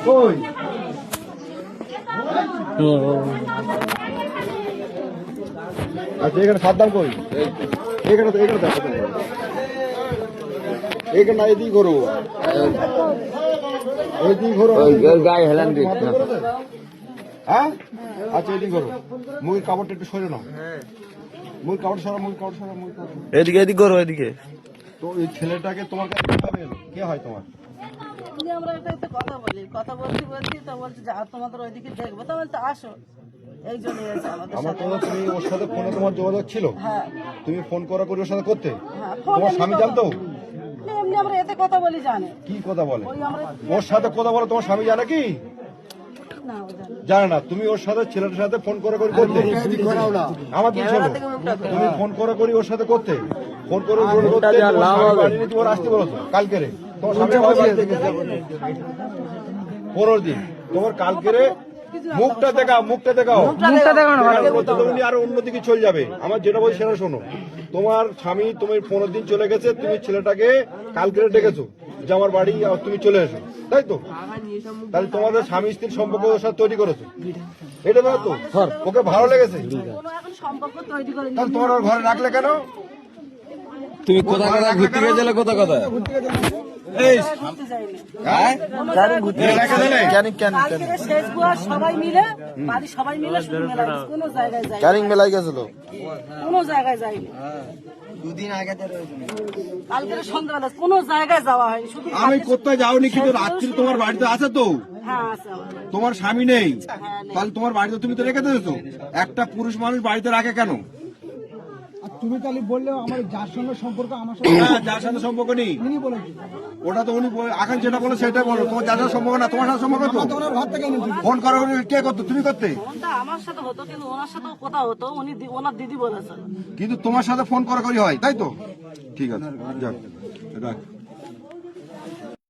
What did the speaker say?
কই আচ্ছা এখানে সাবধান কই এখানে তো এখানে দেখো এখানে না এদিকে ঘোরো এদিকে ঘোরো গায়ে হেলান দিই হ্যাঁ আচ্ছা এদিকে ঘোরো মুখের কাপড়টা একটু সরে নাও মুখের কাপড় সরা মুখের কাপড় সরা মুখের কাপড় এদিকে এদিকে করো এদিকে। তো এই ছেলেটাকে তোমার কাছে কিভাবে এলো? কে হয় তোমার? আমরা একটা কথা বলছি তো বলছি যে তোমাদের ওইদিকে দেখবো তো বলতে আসো এই জন্য এসে আমাদের আমার সাথে। কথা তুমি ওর সাথে ফোনে তোমার যোগাযোগ ছিল? হ্যাঁ তুমি ফোন করা করে ওর সাথে করতে? হ্যাঁ তোমার স্বামী জানতো? এমনি আমরা এতে কথা বলি জানে কি কথা বলে? ওই আমরা ওর সাথে কথা বলে তোমার স্বামী জানে কি? না ও জানে জানে না। তুমি ওর সাথে ছেলেটার সাথে ফোন করে করে করতে? আমার দিকে শোনো। তুমি ফোন করে করে ওর সাথে করতে? ফোন করে করে করতে তোমার স্বামী বাড়ি নিয়ে তুমি ওর আসতে বলেছো কালকে রে। তোমার স্বামী বাড়িতে গেছে 15 দিন। তোমার কালকে রে মুখটা দেখাও মুখটা দেখাও উনি আরো অন্যদিকে চলে যাবে। আমার যেটা বলছি সেটা শোনো। তোমার স্বামী তুমি 15 দিন চলে গেছে, তুমি ছেলেটাকে কালকে ডেকেছো যে আমার বাড়ি আর তুমি চলে এসো, তাই তো? তাহলে তোমাদের স্বামী স্ত্রীর সম্পর্ক ওর সাথে তৈরি করেছো, এটা না তো? ওকে ভালো লেগেছে কোনো এখন সম্পর্ক তৈরি করে তাহলে তোমার ওর ঘরে রাখলে কেন? তুমি কোথা কথা ঘুরতে গেছিলে কোথা কথা? ঘুরতে যাইনি কেন শেষ বুয়া সবাই মিলে বাড়ি সবাই মিলে শুধু মেলায় গেছে। কোনো জায়গায় যাই ক্যারিং মেলায় গেছিল? কোনো জায়গায় যাইনি কালকে সন্ধ্যাবেলা কোনো জায়গায় যাওয়া হয়নি শুধু আমি কোথায় যাওনি, কিন্তু রাত্রি তোমার বাড়িতে আছে তো? হ্যাঁ আছে আমার বাড়ি। তোমার স্বামী নেই, হ্যাঁ, নেই। তাহলে তোমার বাড়িতে তুমি তো রেখে দিয়েছো। একটা পুরুষ মানুষ বাড়িতে রাখে কেন? আর তুমি তাহলে বললেও আমার যার সঙ্গে সম্পর্ক আমার সাথে হ্যাঁ, যার সাথে সম্পর্ক নেই তিনি বলেছি ওটা তো উনি এখন যেটা বলে সেটাই বলো। তোমার যার সাথে সম্পর্ক না, তোমার সাথে সম্পর্ক তো? ওনার ঘর থেকে এনেছি ফোন করা কে করতো? তুমি করতে? ফোনটা আমার সাথে হতো কিন্তু ওনার সাথেও কথা হতো উনি ওনার দিদি বলেছে কিন্তু তোমার সাথে ফোন করা করি হয়, তাই তো? ঠিক আছে, যাক রাখ।